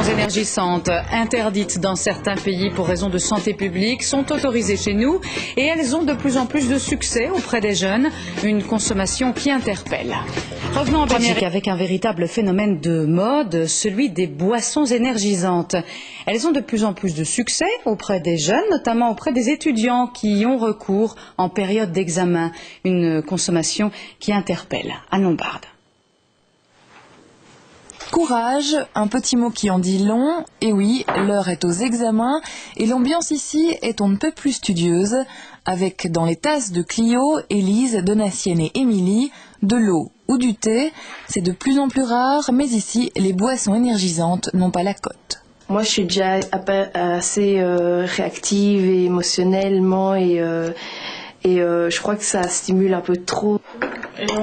boissons énergisantes interdites dans certains pays pour raison de santé publique sont autorisées chez nous et elles ont de plus en plus de succès auprès des jeunes, une consommation qui interpelle. Revenons en Belgique avec un véritable phénomène de mode, celui des boissons énergisantes. Elles ont de plus en plus de succès auprès des jeunes, notamment auprès des étudiants qui y ont recours en période d'examen, une consommation qui interpelle. Anne Lombarde. Courage, un petit mot qui en dit long, et oui, l'heure est aux examens, et l'ambiance ici est on ne peut plus studieuse, avec dans les tasses de Clio, Élise, Donatienne et Émilie, de l'eau ou du thé, c'est de plus en plus rare, mais ici, les boissons énergisantes n'ont pas la cote. Moi, je suis déjà assez réactive et émotionnellement, et je crois que ça stimule un peu trop.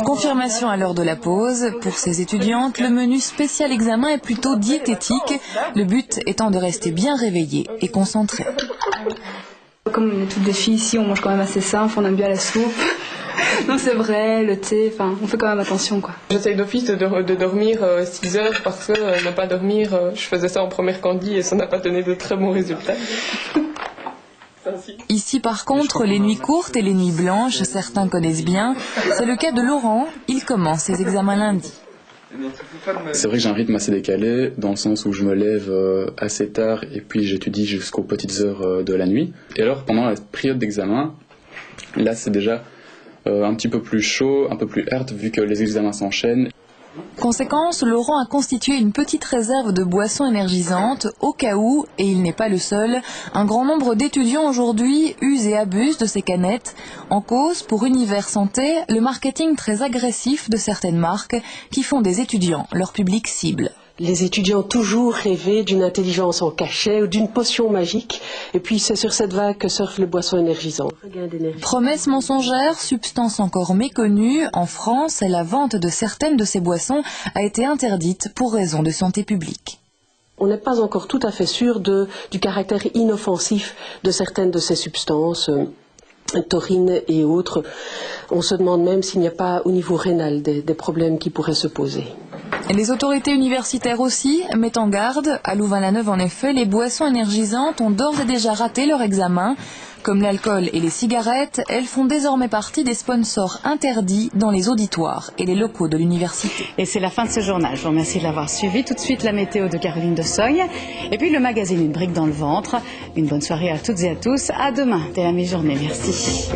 Confirmation à l'heure de la pause. Pour ces étudiantes, le menu spécial examen est plutôt diététique, le but étant de rester bien réveillé et concentré. Comme on est toutes des filles ici, on mange quand même assez simple, on aime bien la soupe. Non, c'est vrai, le thé, enfin, on fait quand même attention, quoi. J'essaye d'office de dormir 6 heures parce que ne pas dormir, je faisais ça en première candie et ça n'a pas donné de très bons résultats. Ici, par contre, les nuits courtes et les nuits blanches, certains connaissent bien. C'est le cas de Laurent, il commence ses examens lundi. C'est vrai que j'ai un rythme assez décalé, dans le sens où je me lève assez tard et puis j'étudie jusqu'aux petites heures de la nuit. Et alors, pendant la période d'examen, là c'est déjà un petit peu plus chaud, un peu plus hard, vu que les examens s'enchaînent. Conséquence, Laurent a constitué une petite réserve de boissons énergisantes au cas où, et il n'est pas le seul, un grand nombre d'étudiants aujourd'hui usent et abusent de ces canettes. En cause, pour Univers Santé, le marketing très agressif de certaines marques qui font des étudiants leur public cible. Les étudiants ont toujours rêvé d'une intelligence en cachet ou d'une potion magique. Et puis c'est sur cette vague que surfent les boissons énergisantes. Promesse mensongère, substance encore méconnue, en France, la vente de certaines de ces boissons a été interdite pour raison de santé publique. On n'est pas encore tout à fait sûr du caractère inoffensif de certaines de ces substances, taurines et autres. On se demande même s'il n'y a pas au niveau rénal des problèmes qui pourraient se poser. Les autorités universitaires aussi mettent en garde. À Louvain-la-Neuve, en effet, les boissons énergisantes ont d'ores et déjà raté leur examen. Comme l'alcool et les cigarettes, elles font désormais partie des sponsors interdits dans les auditoires et les locaux de l'université. Et c'est la fin de ce journal. Je vous remercie de l'avoir suivi. Tout de suite, la météo de Caroline de Sogne. Et puis le magazine Une brique dans le ventre. Une bonne soirée à toutes et à tous. À demain, dès la mi-journée. Merci.